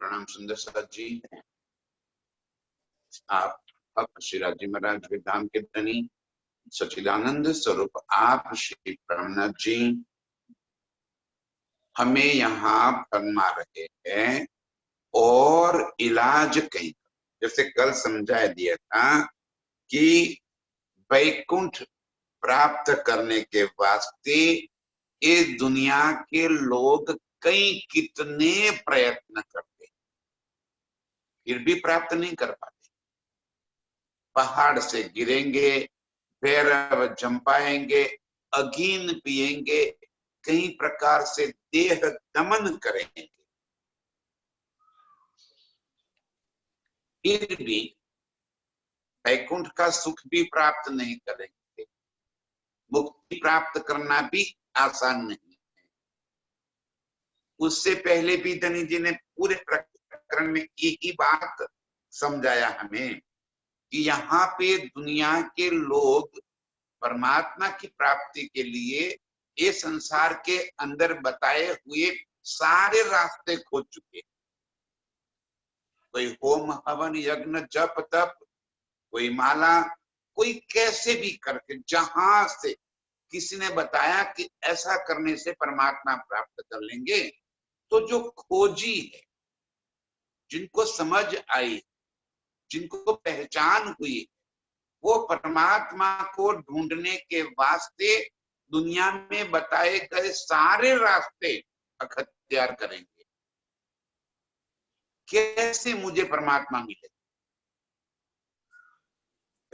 प्रणाम सुंदर साथ जी। आप अब श्रीराज जी महाराज के धाम के धनी सच्चिदानंद स्वरूप आप श्री प्रणाम जी हमें यहाँ फरमा रहे हैं और इलाज कहीं, जैसे कल समझा दिया था कि वैकुंठ प्राप्त करने के वास्ते ये दुनिया के लोग कई कितने प्रयत्न करते फिर भी प्राप्त नहीं कर पाते। पहाड़ से गिरेंगे, भैरव जंपाएंगे, अगीन पिएंगे, कई प्रकार से देह दमन करेंगे, फिर भी वैकुंठ का सुख भी प्राप्त नहीं करेंगे। मुक्ति प्राप्त करना भी आसान नहीं है। उससे पहले भी धनी जी ने पूरे प्रकरण में एक ही बात समझाया हमें कि यहाँ पे दुनिया के लोग परमात्मा की प्राप्ति के लिए ये संसार के अंदर बताए हुए सारे रास्ते खोज चुके। कोई होम हवन यज्ञ जप तप, कोई माला, कोई कैसे भी करके, जहां से किसी ने बताया कि ऐसा करने से परमात्मा प्राप्त कर लेंगे, तो जो खोजी है, जिनको समझ आई, जिनको पहचान हुई, वो परमात्मा को ढूंढने के वास्ते दुनिया में बताए गए सारे रास्ते अख्तियार करेंगे। कैसे मुझे परमात्मा मिले?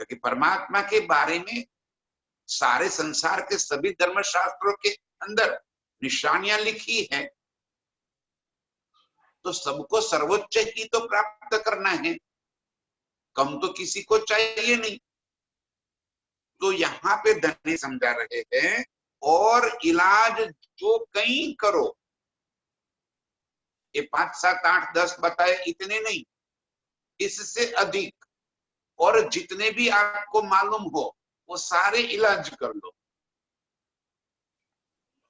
क्योंकि परमात्मा के बारे में सारे संसार के सभी धर्मशास्त्रों के अंदर निशानियां लिखी है, तो सबको सर्वोच्च ही तो प्राप्त करना है, कम तो किसी को चाहिए नहीं। तो यहाँ पे धनी समझा रहे हैं और इलाज जो कहीं करो, ये 5 7 8 10 बताए इतने नहीं, इससे अधिक, और जितने भी आपको मालूम हो वो सारे इलाज कर लो।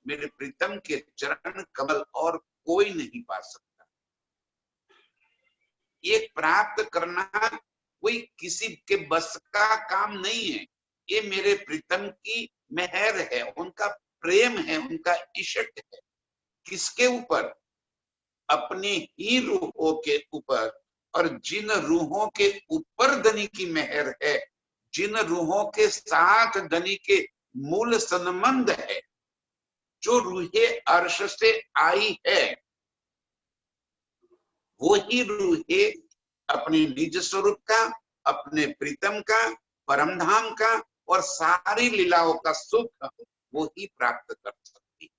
मेरे प्रीतम के चरण कमल और कोई नहीं पा सकता। ये प्राप्त करना कोई किसी के बस का काम नहीं है। ये मेरे प्रीतम की मेहर है, उनका प्रेम है, उनका इष्ट है। किसके ऊपर? अपने ही रूहों के ऊपर। और जिन रूहों के ऊपर धनी की मेहर है, जिन रूहों के साथ धनी के मूल संबंध है, जो रूहे अर्श से आई है, वो ही रूहे अपने निज स्वरूप का, अपने प्रीतम का, परमधाम का और सारी लीलाओं का सुख वो ही प्राप्त कर सकती,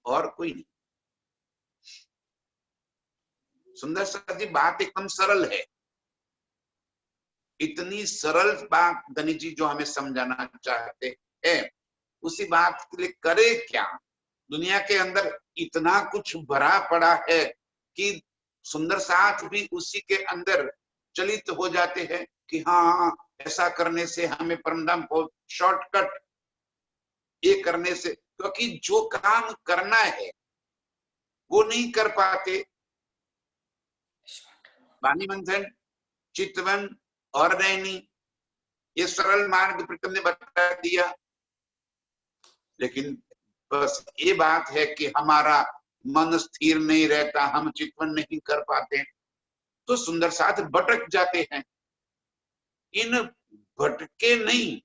और कोई नहीं। सुंदर सर जी, बात एकदम सरल है। इतनी सरल बात धनी जी जो हमें समझाना चाहते हैं, उसी बात के लिए करे क्या? दुनिया के अंदर इतना कुछ भरा पड़ा है कि सुंदर साथ भी उसी के अंदर चलित हो जाते हैं कि हाँ, ऐसा करने से हमें परमधाम को शॉर्टकट, ये करने से, क्योंकि जो काम करना है वो नहीं कर पाते। वाणी मंथन, चितवन और नैनी, ये सरल मार्ग प्रीतम ने बता दिया, लेकिन बस ये बात है कि हमारा मन स्थिर नहीं रहता, हम चितवन नहीं कर पाते, तो सुंदर साथ भटक जाते हैं। इन भटके नहीं,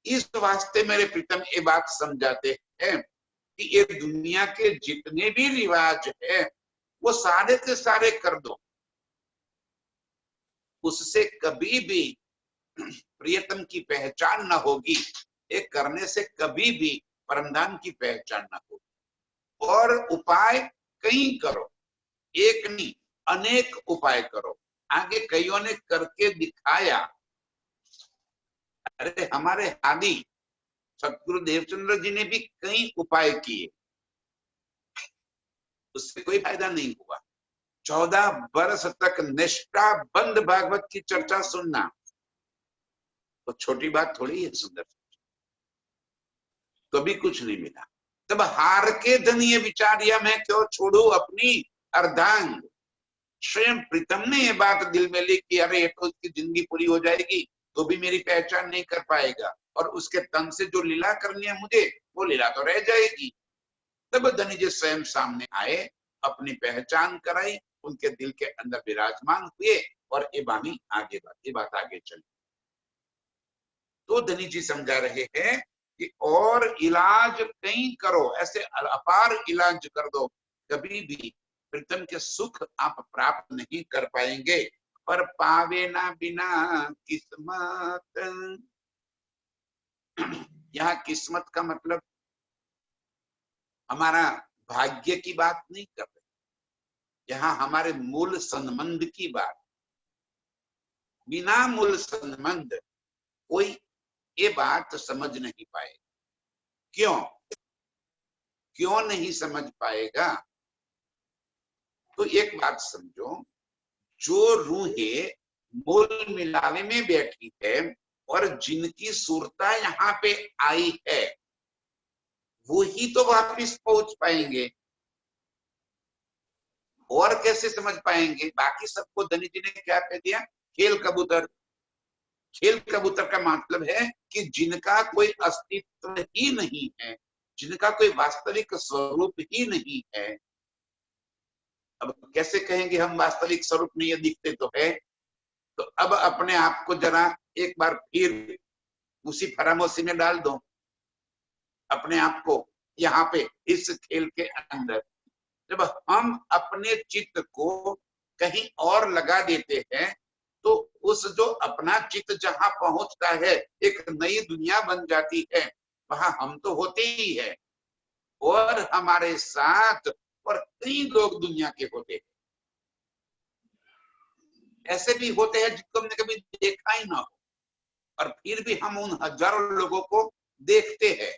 इस वास्ते मेरे प्रीतम ये बात समझाते हैं कि ये दुनिया के जितने भी रिवाज है वो सारे के सारे कर दो, उससे कभी भी प्रियतम की पहचान न होगी। ये करने से कभी भी परमधाम की पहचान न होगी। और उपाय कई करो, एक नहीं अनेक उपाय करो। आगे कईयों ने करके दिखाया। अरे हमारे आदि सतगुरु देवचंद्र जी ने भी कई उपाय किए, उससे कोई फायदा नहीं हुआ। 14 वर्ष तक निष्ठा बंद भागवत की चर्चा सुनना तो छोटी बात थोड़ी है सुंदर, कभी कुछ नहीं मिला। तब हार के धनी ये विचार दिया, मैं क्यों छोड़ू अपनी अर्धांग। स्वयं प्रीतम ने ये बात दिल में ली कि अरे ये तो उसकी जिंदगी पूरी हो जाएगी तो भी मेरी पहचान नहीं कर पाएगा, और उसके तन से जो लीला करनी है मुझे, वो लीला तो रह जाएगी। तब धनी जी स्वयं सामने आए, अपनी पहचान कराई, उनके दिल के अंदर विराजमान हुए, और ये बात आगे चली। तो धनी जी समझा रहे हैं कि और इलाज कहीं करो, ऐसे अपार इलाज कर दो, कभी भी प्रीतम के सुख आप प्राप्त नहीं कर पाएंगे। पर पावे ना बिना किस्मत। यहाँ किस्मत का मतलब हमारा भाग्य की बात नहीं कर रहे, यहाँ हमारे मूल संबंध की बात। बिना मूल संबंध कोई ये बात समझ नहीं पाएगा। क्यों नहीं समझ पाएगा? तो एक बात समझो, जो रूहें मूल मिलावे में बैठी है और जिनकी सुरता यहाँ पे आई है, वो ही तो वापिस पहुंच पाएंगे। और कैसे समझ पाएंगे? बाकी सबको धनी जी ने क्या कह दिया? खेल कबूतर। खेल कबूतर का मतलब है कि जिनका कोई अस्तित्व ही नहीं है, जिनका कोई वास्तविक स्वरूप ही नहीं है। अब कैसे कहेंगे हम वास्तविक स्वरूप नहीं है, दिखते तो है। तो अब अपने आप को जरा एक बार फिर उसी फरामोशी में डाल दो, अपने आप को यहाँ पे इस खेल के अंदर। जब हम अपने चित्त को कहीं और लगा देते हैं, तो उस जो अपना चित्त जहां पहुंचता है, एक नई दुनिया बन जाती है। वहां हम तो होते ही है, और हमारे साथ और कई लोग दुनिया के होते हैं। ऐसे भी होते हैं जिनको हमने कभी देखा ही ना हो, और फिर भी हम उन हजारों लोगों को देखते हैं।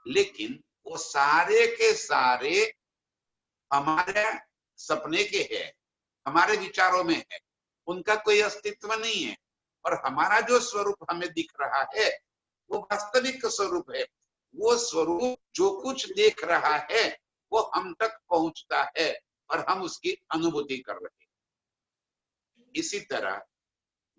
लेकिन वो सारे के सारे हमारे सपने के हैं, हमारे विचारों में है, उनका कोई अस्तित्व नहीं है। और हमारा जो स्वरूप हमें दिख रहा है, वो वास्तविक स्वरूप है। वो स्वरूप जो कुछ देख रहा है, वो हम तक पहुंचता है, और हम उसकी अनुभूति कर रहे हैं। इसी तरह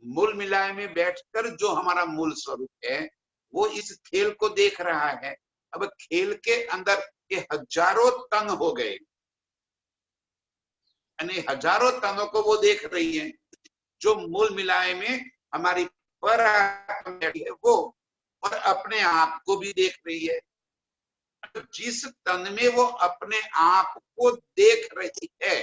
मूल मिलाए में बैठकर जो हमारा मूल स्वरूप है, वो इस खेल को देख रहा है। अब खेल के अंदर ये हजारों तन हो गए, यानी हजारों तनों को वो देख रही है। जो मूल मिलाए में हमारी पर बैठी है वो, और अपने आप को भी देख रही है। जिस तन में वो अपने आप को देख रही है,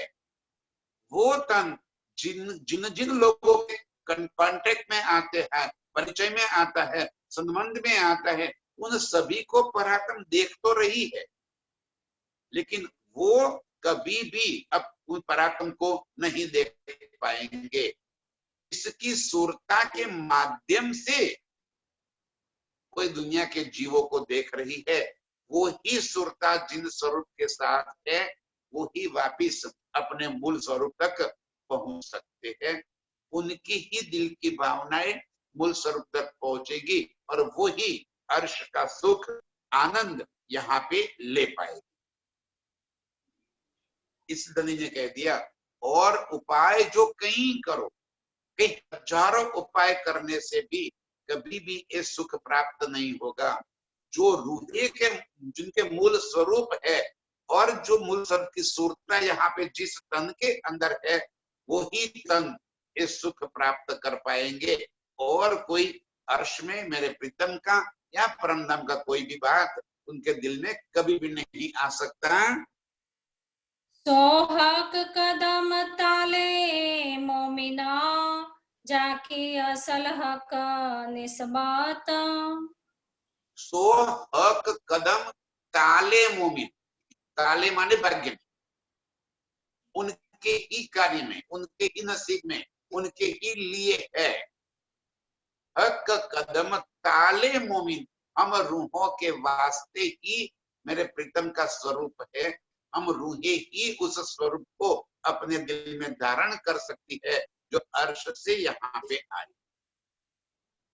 वो तन जिन जिन जिन लोगों के कांटेक्ट में आते हैं, परिचय में आता है, संबंध में आता है, उन सभी को पराक्रम देख तो रही है, लेकिन वो कभी भी अब उन पराक्रम को नहीं देख पाएंगे। इसकी सुरता के माध्यम से कोई दुनिया के जीवों को देख रही है। वो ही सुरता जिन स्वरूप के साथ है, वो ही वापिस अपने मूल स्वरूप तक पहुंच सकते हैं। उनकी ही दिल की भावनाएं मूल स्वरूप तक पहुंचेगी, और वो ही हर्ष का सुख आनंद यहाँ पे ले पाएगी। इस धनी ने कह दिया, और उपाय जो कहीं करो, कई हजारों उपाय करने से भी कभी भी ये सुख प्राप्त नहीं होगा। जो रूहे के जिनके मूल स्वरूप है, और जो मूल स्वरूप की सूरता यहाँ पे जिस तन के अंदर है, वो ही तन इस सुख प्राप्त कर पाएंगे। और कोई अर्श में मेरे प्रीतम का या परमधाम का कोई भी बात उनके दिल में कभी भी नहीं आ सकता। सोहक कदम ताले मोमिना, जाके असल हक निस्बात। सो हक कदम ताले मोमिन, ताले माने भाग्य में, उनके ही कार्य में, उनके ही नसीब में, उनके ही लिए है। हक कदम ताले मोमिन, हम रूहों के वास्ते ही मेरे प्रीतम का स्वरूप है। हम रूहें ही उस स्वरूप को अपने दिल में धारण कर सकती है, जो अर्श से यहाँ पे आई।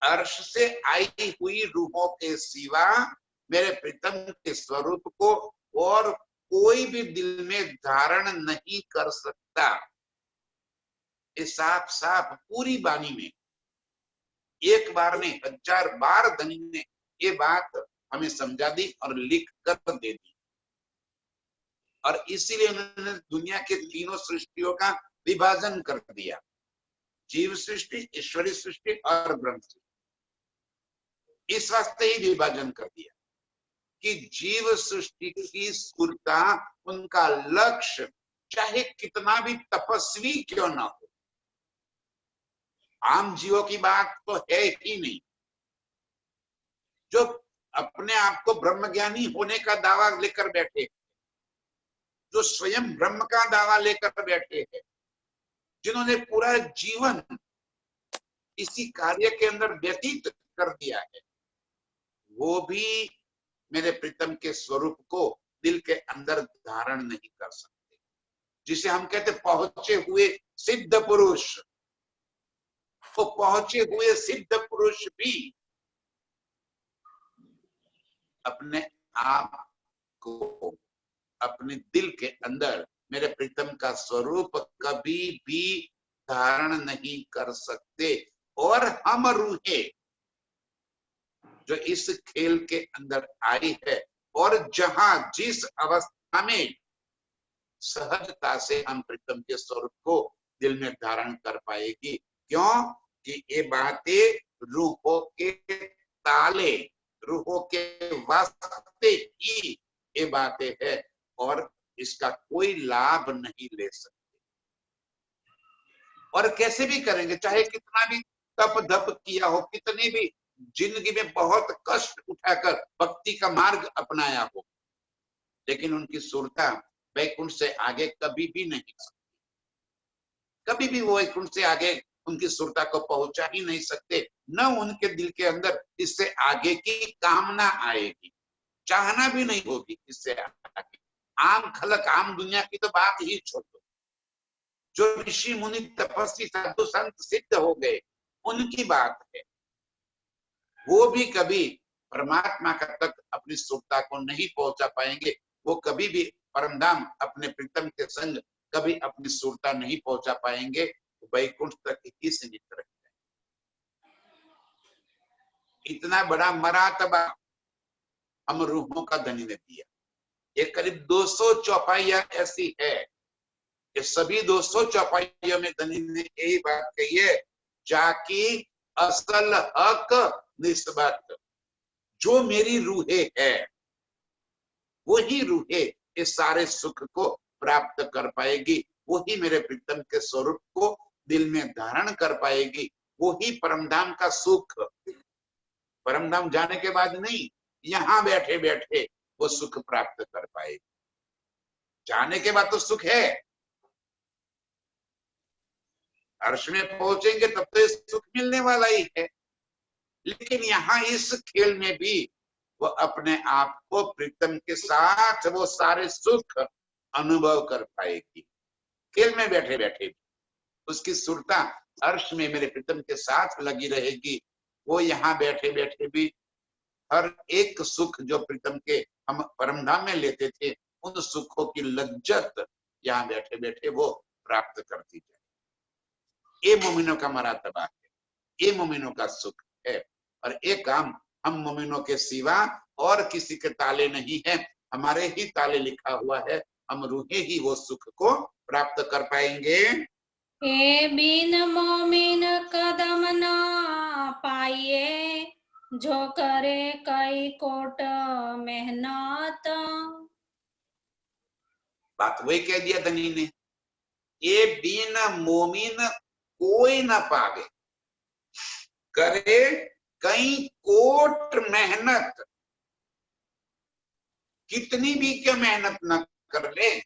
अर्श से आई हुई रूहों के सिवा मेरे प्रीतम के स्वरूप को और कोई भी दिल में धारण नहीं कर सकता। ये साफ साफ पूरी वाणी में एक बार नहीं 1000 बार धनी ने ये बात हमें समझा दी और लिख कर दे दी। और इसीलिए उन्होंने दुनिया के तीनों सृष्टियों का विभाजन कर दिया, जीव सृष्टि, ईश्वरी सृष्टि और ब्रह्म सृष्टि। इस वास्ते ही विभाजन कर दिया कि जीव सृष्टि की स्फूर्ता, उनका लक्ष्य चाहे कितना भी तपस्वी क्यों ना हो, आम जीवों की बात तो है ही नहीं। जो अपने आप को ब्रह्मज्ञानी होने का दावा लेकर बैठे, जो स्वयं ब्रह्म का दावा लेकर बैठे हैं, जिन्होंने पूरा जीवन इसी कार्य के अंदर व्यतीत कर दिया है, वो भी मेरे प्रीतम के स्वरूप को दिल के अंदर धारण नहीं कर सकते। जिसे हम कहते पहुंचे हुए सिद्ध पुरुष, वो पहुंचे हुए सिद्ध पुरुष भी अपने आप को अपने दिल के अंदर मेरे प्रीतम का स्वरूप कभी भी धारण नहीं कर सकते। और हम रूहें जो इस खेल के अंदर आई है और जहां जिस अवस्था में सहजता से हम प्रीतम के स्वरूप को दिल में धारण कर पाएगी, क्यों कि ये बातें रूहों के ताले, रूहों के वास्ते ही ये बातें है और इसका कोई लाभ नहीं ले सकते। और कैसे भी करेंगे, चाहे कितना भी तप धप किया हो, कितनी भी जिंदगी में बहुत कष्ट उठाकर भक्ति का मार्ग अपनाया हो, लेकिन उनकी सुरता वैकुंठ से आगे कभी भी नहीं सकती। कभी भी वो वैकुंठ से आगे उनकी सुरता को पहुंचा ही नहीं सकते। न उनके दिल के अंदर इससे आगे की कामना आएगी, चाहना भी नहीं होगी इससे आगे। आम खलक, आम दुनिया की तो बात ही छोड़ दो। जो ऋषि मुनि तपस्वी साधु संत सिद्ध हो गए, उनकी बात है, वो भी कभी परमात्मा का तक अपनी सुरता को नहीं पहुंचा पाएंगे। वो कभी भी परमधाम अपने प्रीतम के संग कभी अपनी सुरता नहीं पहुंचा पाएंगे, वैकुंठ तक ही सीमित रह जाएंगे। इतना बड़ा मरातबा हम रूहों का धनी ने दिया। ये करीब 200 चौपाइयां ऐसी है कि सभी 200 चौपाइयों में धनी ने यही बात कही है, जाकी असल हक निस्बत। जो मेरी रूहे है, वही रूहे इस सारे सुख को प्राप्त कर पाएगी, वही मेरे प्रीतम के स्वरूप को दिल में धारण कर पाएगी, वही परमधाम का सुख, परमधाम जाने के बाद नहीं, यहाँ बैठे बैठे वो सुख प्राप्त कर पाएगी। जाने के बाद तो सुख है, अर्श में पहुंचेंगे तब तो सुख मिलने वाला ही है, लेकिन यहाँ इस खेल में भी वो अपने आप को प्रीतम के साथ वो सारे सुख अनुभव कर पाएगी। खेल में बैठे बैठे भी उसकी सुरता अर्श में मेरे प्रीतम के साथ लगी रहेगी। वो यहाँ बैठे बैठे भी हर एक सुख जो प्रीतम के हम परमधाम में लेते थे, उन सुखों की लज्जत यहाँ बैठे बैठे वो प्राप्त करती जाए। ये मोमिनों का मरातबा है, ये मोमिनों का सुख है। और ये काम हम मोमिनों के सिवा और किसी के ताले नहीं है, हमारे ही ताले लिखा हुआ है। हम रूहे ही वो सुख को प्राप्त कर पाएंगे। ए बिन मोमिन कदम ना पाइए, जो करे कई कोट मेहनत। बात वही कह दिया धनी ने, ये बिन मोमिन कोई ना पावे, करे कई कोट मेहनत। कितनी भी क्या मेहनत न कर ले,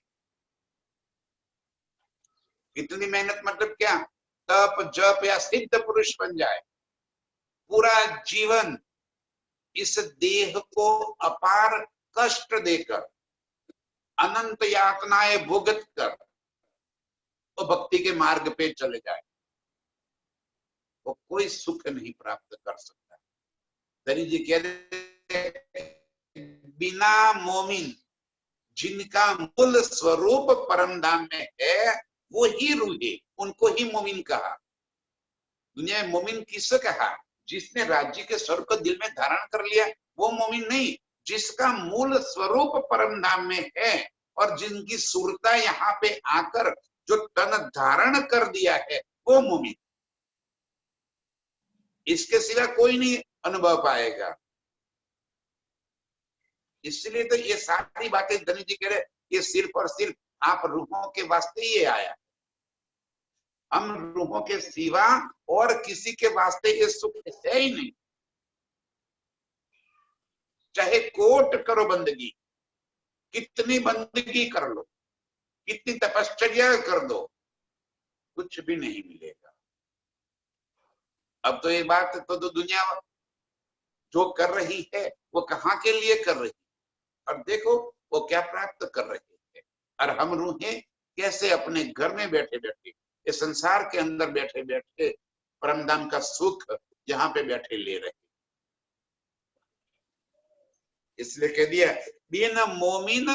कितनी मेहनत मतलब क्या, तप जप या सिद्ध पुरुष बन जाए, पूरा जीवन इस देह को अपार कष्ट देकर, अनंत यातनाएं भुगत कर वो भक्ति के मार्ग पे चले जाए, वो कोई सुख नहीं प्राप्त कर सकता। धनी जी कह रहे बिना मोमिन जिनका मूल स्वरूप परम धाम में है वो ही रूहे, उनको ही मोमिन कहा। दुनिया में मोमिन किसे कहा? जिसने राज्य के स्वरूप को दिल में धारण कर लिया वो मोमिन नहीं, जिसका मूल स्वरूप परम धाम में है और जिनकी सुरता यहाँ पे आकर जो तन धारण कर दिया है वो मोमिन। इसके सिवा कोई नहीं अनुभव पाएगा। इसलिए तो ये सारी बातें धनी जी कह रहे, ये सिर्फ और सिर्फ आप रूहों के वास्ते ये आया। हम रूहों के सिवा और किसी के वास्ते ये सुख है ही नहीं। चाहे कोट करो बंदगी, कितनी बंदगी कर लो, कितनी तपश्चर्या कर दो, कुछ भी नहीं मिलेगा। अब तो ये बात तो दुनिया जो कर रही है वो कहाँ के लिए कर रही है और देखो वो क्या प्राप्त कर रही है। और हम रूहें कैसे अपने घर में बैठे बैठे इस संसार के अंदर बैठे बैठे परमधाम का सुख यहाँ पे बैठे ले रहे। इसलिए कह दिया बिन मोमिन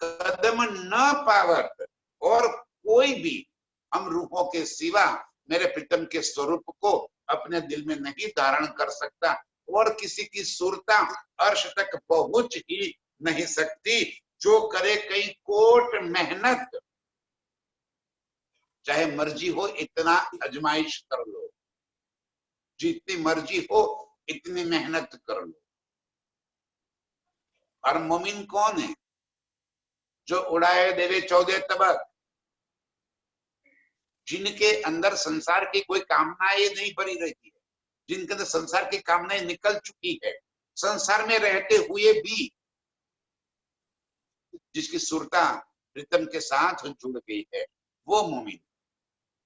कदम न पावत, और कोई भी हम रूहों के सिवा मेरे प्रीतम के स्वरूप को अपने दिल में नहीं धारण कर सकता और किसी की सुरता अर्श तक पहुंच ही नहीं सकती। जो करे कई कोट मेहनत, चाहे मर्जी हो इतना आजमाइश कर लो, जितनी मर्जी हो इतनी मेहनत कर लो। और मोमिन कौन है? जो उड़ाए देवे 14 तबक, जिनके अंदर संसार की कोई कामनाएं नहीं भरी रहती है, जिनके अंदर संसार की कामनाएं निकल चुकी है, संसार में रहते हुए भी जिसकी सुरता प्रीतम के साथ जुड़ गई है वो मोमिन।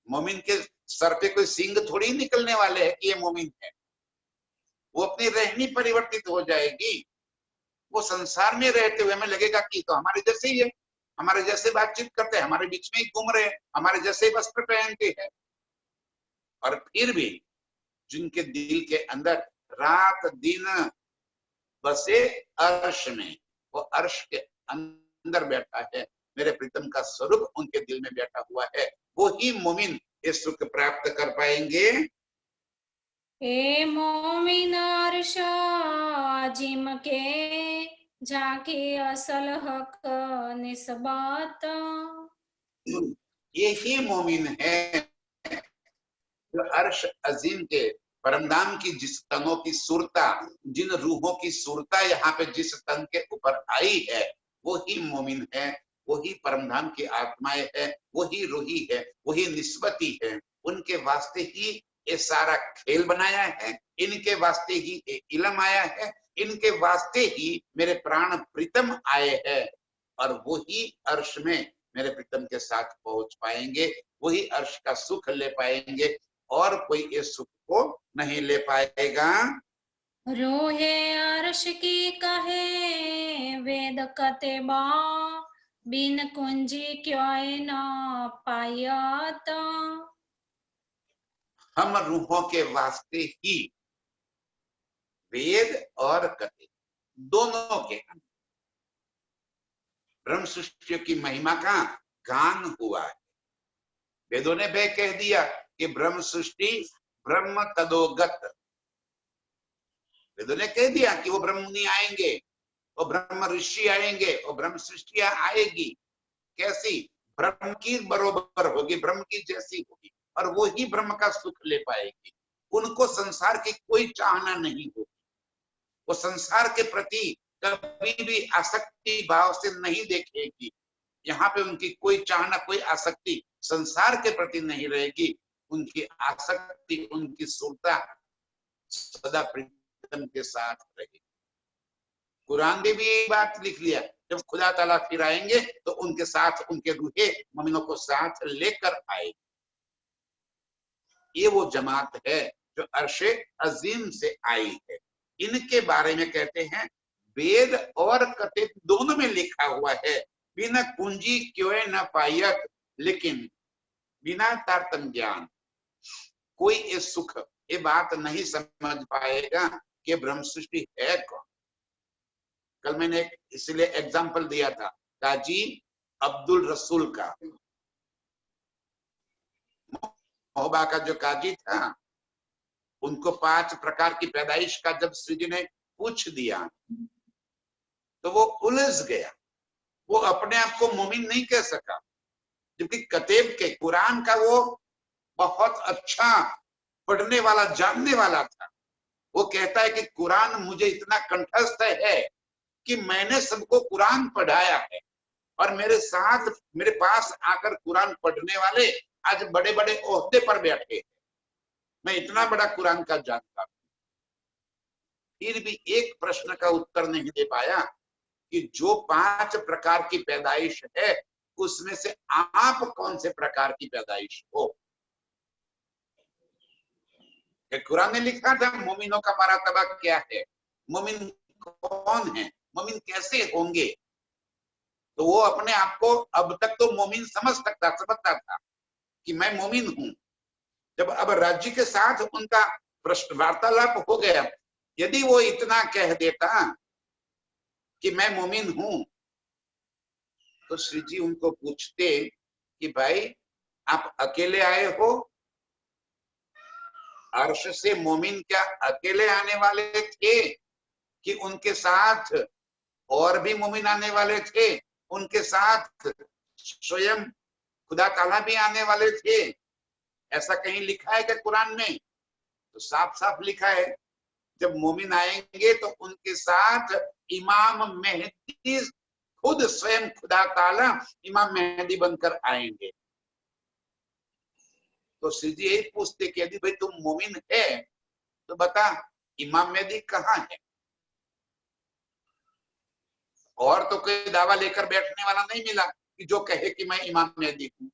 मोमिन के सर पे कोई सींग थोड़ी निकलने वाले है कि ये मोमिन है। वो अपनी रहनी परिवर्तित हो जाएगी। वो संसार में रहते हुए हमें लगेगा कि तो हमारे जैसे ही है, हमारे जैसे बातचीत करते हैं, हमारे बीच में ही घूम रहे हैं, हमारे जैसे वस्त्र पहनते हैं। और फिर भी जिनके दिल के अंदर रात दिन बसे अर्श में, वो अर्श के अंदर बैठा है, मेरे प्रीतम का स्वरूप उनके दिल में बैठा हुआ है, वो ही मोमिन इस सुख प्राप्त कर पाएंगे। ए मोमिन अर्श जिम के झांकी असल हक निस्बत, ये ही मोमिन है जो अर्श अजीम के परमधाम की जिस तनों की सुरता, जिन रूहों की सुरता यहाँ पे जिस तन के ऊपर आई है वो ही मोमिन है, वही परमधाम की आत्माएं है, वही रूही है, वही निस्बती है। उनके वास्ते ही ये सारा खेल बनाया है, इनके वास्ते ही ये इलम आया है, इनके वास्ते ही मेरे प्राण प्रीतम आए हैं। और वही अर्श में मेरे प्रीतम के साथ पहुंच पाएंगे, वही अर्श का सुख ले पाएंगे और कोई इस सुख को नहीं ले पाएगा। रूहे अर्श की कहे वेद कतेबा, बिन कुंजी क्यों न पायत। हम रूहों के वास्ते ही वेद और कथे दोनों के अंदर ब्रह्म सृष्टि की महिमा का गान हुआ है। वेदों ने भी कह दिया कि ब्रह्म सृष्टि ब्रह्म तदोगत। वेदों ने कह दिया कि वो ब्रह्म मुनि आएंगे, वो ब्रह्म ऋषि आएंगे, वो ब्रह्म सृष्टियां आएगी। कैसी? ब्रह्म की बरोबर होगी, ब्रह्म की जैसी होगी, और वो ही ब्रह्म का सुख ले पाएगी। उनको संसार की कोई चाहना नहीं होगी, वो संसार के प्रति कभी भी आसक्ति भाव से नहीं देखेगी। यहाँ पे उनकी कोई चाहना, कोई आसक्ति संसार के प्रति नहीं रहेगी। उनकी आसक्ति, उनकी सुरता सदा प्रीतम के साथ रहेगी। कुरान में भी यही बात लिख लिया, जब खुदा ताला फिर आएंगे तो उनके साथ उनके रूहे मोमिनों को साथ लेकर आएगी। ये वो जमात है जो अर्शे अजीम से आई है। इनके बारे में कहते हैं वेद और कथे दोनों में लिखा हुआ है, बिना कुंजी क्यों न पायत, लेकिन बिना तारतम ज्ञान कोई इस सुख ये बात नहीं समझ पाएगा कि ब्रह्म सृष्टि है कौन। कल मैंने इसलिए एग्जाम्पल दिया था काजी अब्दुल रसूल का। महोबा का जो काजी था, उनको 5 प्रकार की पैदाइश का जब श्री जी ने पूछ दिया तो वो उलझ गया। वो अपने आप को मोमिन नहीं कह सका, जबकि कतेब के कुरान का वो बहुत अच्छा पढ़ने वाला, जानने वाला था। वो कहता है कि कुरान मुझे इतना कंठस्थ है कि मैंने सबको कुरान पढ़ाया है, और मेरे साथ, मेरे पास आकर कुरान पढ़ने वाले आज बड़े बड़े ओहदे पर बैठे। मैं इतना बड़ा कुरान का जानता हूं, फिर भी एक प्रश्न का उत्तर नहीं दे पाया कि जो 5 प्रकार की पैदाइश है उसमें से आप कौन से प्रकार की पैदाइश हो। कुरान ने लिखा था मोमिनों का मर्तबा क्या है, मोमिन कौन है, मोमिन कैसे होंगे। तो वो अपने आप को अब तक तो मोमिन समझता था कि मैं मोमिन हूं। जब अब राज्य के साथ उनका प्रश्न वार्तालाप हो गया, यदि वो इतना कह देता कि मैं मोमिन हूं, तो श्री जी उनको पूछते कि भाई आप अकेले आए हो, अर्श से मोमिन क्या अकेले आने वाले थे कि उनके साथ और भी मोमिन आने वाले थे, उनके साथ स्वयं खुदा ताला भी आने वाले थे। ऐसा कहीं लिखा है क्या कुरान में? तो साफ साफ लिखा है, जब मोमिन आएंगे तो उनके साथ इमाम मेहदी खुद स्वयं खुदा ताला इमाम मेहदी बनकर आएंगे। तो श्री जी यही पूछते कि यदि भाई तुम मोमिन है तो बता इमाम मेहदी कहाँ है। और तो कोई दावा लेकर बैठने वाला नहीं मिला कि जो कहे कि मैं इमाम मेहदी हूँ।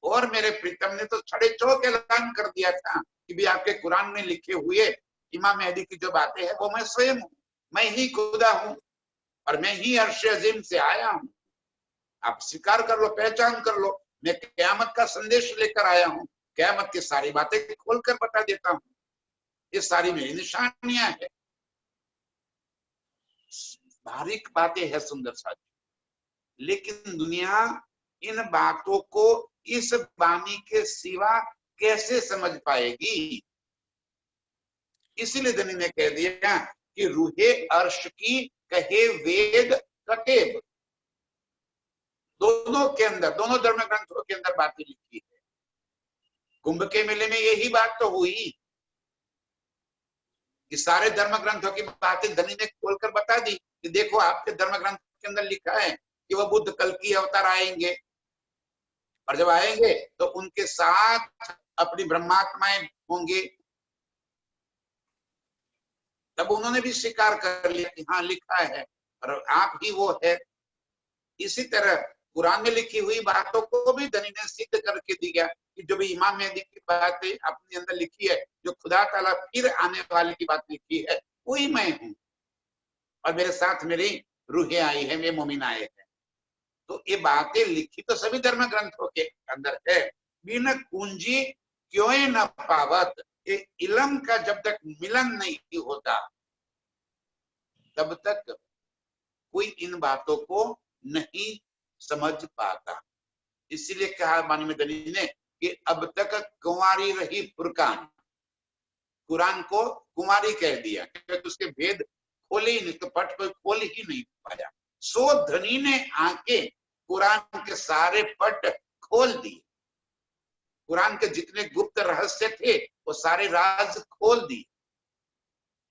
और मेरे प्रीतम ने तो छड़े चौक ऐलान कर दिया था कि भी आपके कुरान में लिखे हुए इमाम मेहदी की जो बातें हैं वो मैं स्वयं हूँ, मैं ही खुदा हूँ और मैं ही अर्श अजीम से आया हूँ। आप स्वीकार कर लो, पहचान कर लो, मैं क़यामत का संदेश लेकर आया हूँ, क़यामत की सारी बातें खोलकर बता देता हूँ, ये सारी मेरी निशानियां है। बारीक बातें है सुंदर साथी, लेकिन दुनिया इन बातों को इस वाणी के सिवा कैसे समझ पाएगी। इसीलिए धनी ने कह दिया कि रूहे अर्श की कहे वेद कतेब। दोनों के अंदर, दोनों धर्म ग्रंथों के अंदर बातें लिखी है। कुंभ के मेले में यही बात तो हुई कि सारे धर्म ग्रंथों की बातें धनी ने खोलकर बता दी कि देखो आपके धर्म ग्रंथ के अंदर लिखा है कि वह बुद्ध कल की अवतार आएंगे, और जब आएंगे तो उनके साथ अपनी ब्रह्मात्माएं होंगे। तब उन्होंने भी स्वीकार कर लिया कि हाँ लिखा है और आप ही वो है। इसी तरह कुरान में लिखी हुई बातों को भी धनी ने सिद्ध करके दिया कि जो भी इमाम मेहदी की बातें अपने अंदर लिखी है, जो खुदा ताला फिर आने वाले की बात लिखी है, वही मैं हूं, और मेरे साथ मेरी रूहें आई है, मेरे मोमिन आए हैं। तो ये बातें लिखी तो सभी धर्म ग्रंथों के अंदर है। बिन कुंजी क्यों न पावत, ये इलम का जब तक मिलन नहीं होता तब तक कोई इन बातों को नहीं समझ पाता। इसीलिए कहा वाणी में धनी ने कि अब तक कुंवारी रही फुरकान, कुरान को कुमारी कह दिया क्योंकि उसके भेद खोले ही नहीं, तो पट को खोल ही नहीं पाया। सो धनी ने आके कुरान के सारे पट खोल दिए, कुरान के जितने गुप्त रहस्य थे वो सारे राज खोल दिए।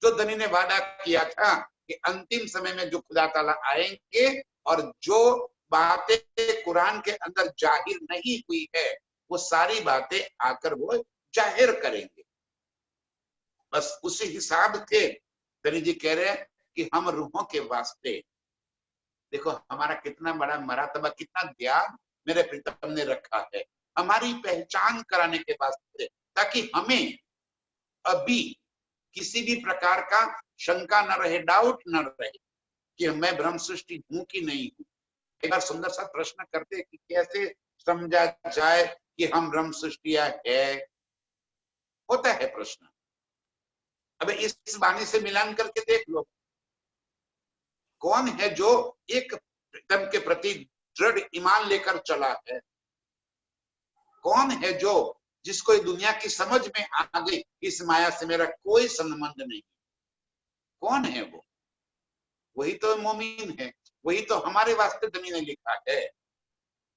जो धनी ने वादा किया था कि अंतिम समय में जो खुदा ताला आएंगे और जो बातें कुरान के अंदर जाहिर नहीं हुई है वो सारी बातें आकर वो जाहिर करेंगे। बस उसी हिसाब के धनी जी कह रहे हैं कि हम रूहों के वास्ते, देखो हमारा कितना बड़ा मरातबा, कितना ध्यान मेरे प्रीतम ने रखा है हमारी पहचान कराने के वास्ते, ताकि हमें अभी किसी भी प्रकार का शंका न रहे, डाउट न रहे कि मैं ब्रह्म सृष्टि हूं कि नहीं हूं। एक बार सुंदर सा प्रश्न करते कि कैसे समझा जाए कि हम ब्रह्म सृष्टिया है, होता है प्रश्न। अब इस वाणी से मिलान करके देख लो, कौन है जो एक प्रीतम के प्रति दृढ़ ईमान लेकर चला है? कौन है जो जिसको ये दुनिया की समझ में आ गई इस माया से मेरा कोई संबंध नहीं? कौन है वो? वही तो मोमीन है, वही तो हमारे वास्ते धनी ने लिखा है।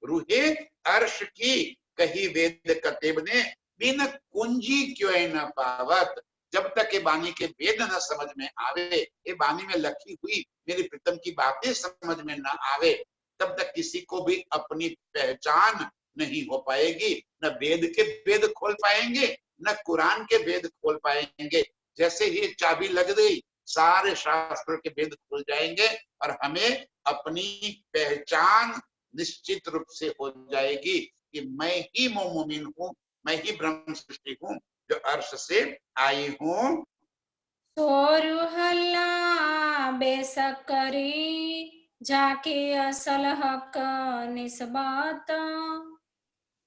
रूहे अर्श की कही वेद कतेब ने, बिन कुंजी क्यों न पावत। जब तक ये बानी के वेद न समझ में आवे, ये बानी में लिखी हुई मेरी प्रीतम की बातें समझ में न आवे, तब तक किसी को भी अपनी पहचान नहीं हो पाएगी। न वेद के वेद खोल पाएंगे, न कुरान के वेद खोल पाएंगे। जैसे ही चाबी लग गई, सारे शास्त्रों के वेद खुल जाएंगे और हमें अपनी पहचान निश्चित रूप से हो जाएगी कि मैं ही मोमिन हूँ, मैं ही ब्रह्म सृष्टि हूँ जो अर्श से आई हूँ। सोरुहल्ला बेशक करी जाके असल हक निस्बात।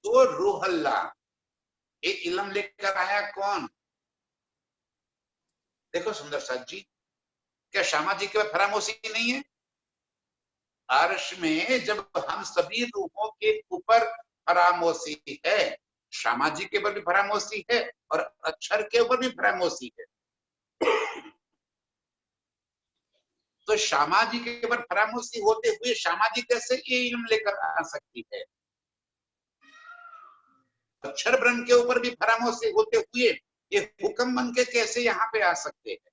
तो रूहल्ला, ये इल्म लेकर आया कौन? देखो सुंदर साथ जी, क्या श्यामा जी के फरामोशी नहीं है? अर्श में जब हम सभी रूहों के ऊपर फरामोशी है, श्यामा जी के ऊपर भी फरामोशी है और अक्षर के ऊपर भी फरामोशी है। तो श्यामा जी के ऊपर फरामोशी होते हुए श्यामा जी कैसे ये इल्म लेकर आ सकती है? अक्षर ब्रह्म के ऊपर भी फरामोशी होते हुए ये हुक्म बन के कैसे यहाँ पे आ सकते हैं?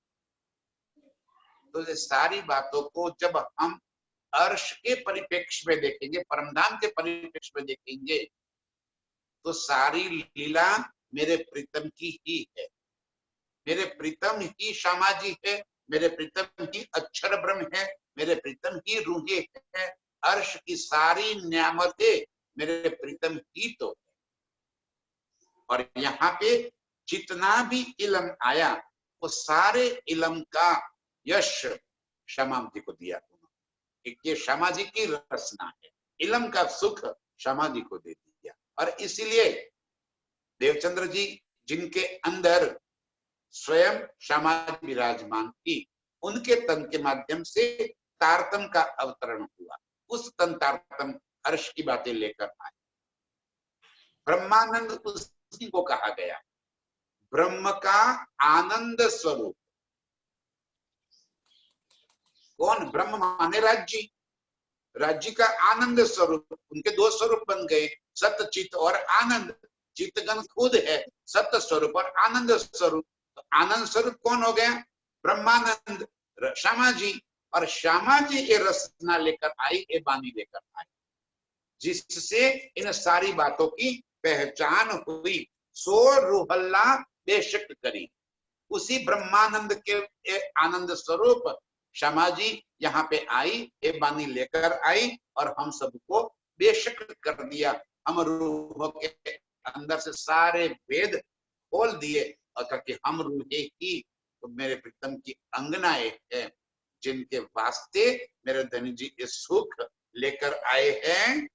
तो ये सारी बातों को जब हम अर्श के परिप्रेक्ष्य में देखेंगे, परमधाम के परिप्रेक्ष्य में देखेंगे, तो सारी लीला मेरे प्रीतम की ही है। मेरे प्रीतम ही श्यामा जी है, मेरे प्रीतम ही अक्षर ब्रह्म है, मेरे प्रीतम ही रूहे है। अर्श की सारी न्यामतें मेरे प्रीतम ही तो है। और यहाँ पे जितना भी इल्म आया वो सारे इल्म का यश श्यामा जी को दिया। ये श्यामा जी की रचना है, इल्म का सुख श्यामा जी को दे दिया। और इसीलिए देवचंद्र जी जिनके अंदर स्वयं श्यामा जी विराजमान थी, उनके तन के माध्यम से तारतम का अवतरण हुआ। उस तन तारतम अर्श की बातें लेकर आए। ब्रह्मानंद उसी को कहा गया, ब्रह्म का आनंद स्वरूप। कौन? ब्रह्म माने राज्य, राज्य का आनंद स्वरूप। उनके दो स्वरूप बन गए, सत्य चित्त और आनंद। चित्तगण खुद है सत्य स्वरूप और आनंद स्वरूप। तो आनंद स्वरूप कौन हो गया? ब्रह्मानंद, श्यामा जी। और श्यामा जी ये रचना लेकर आई, ये बानी लेकर आई, जिससे इन सारी बातों की पहचान हुई। सो रूहल्ला बेशक करी, उसी ब्रह्मानंद के आनंद स्वरूप श्यामा जी यहाँ पे आई, ये बानी लेकर आई और हम सबको बेशक कर दिया। हम रूह के अंदर से सारे वेद खोल दिए और करके हम रूहे ही तो मेरे प्रीतम की अंगनाएं हैं, जिनके वास्ते मेरे धनी जी ये सुख लेकर आए हैं।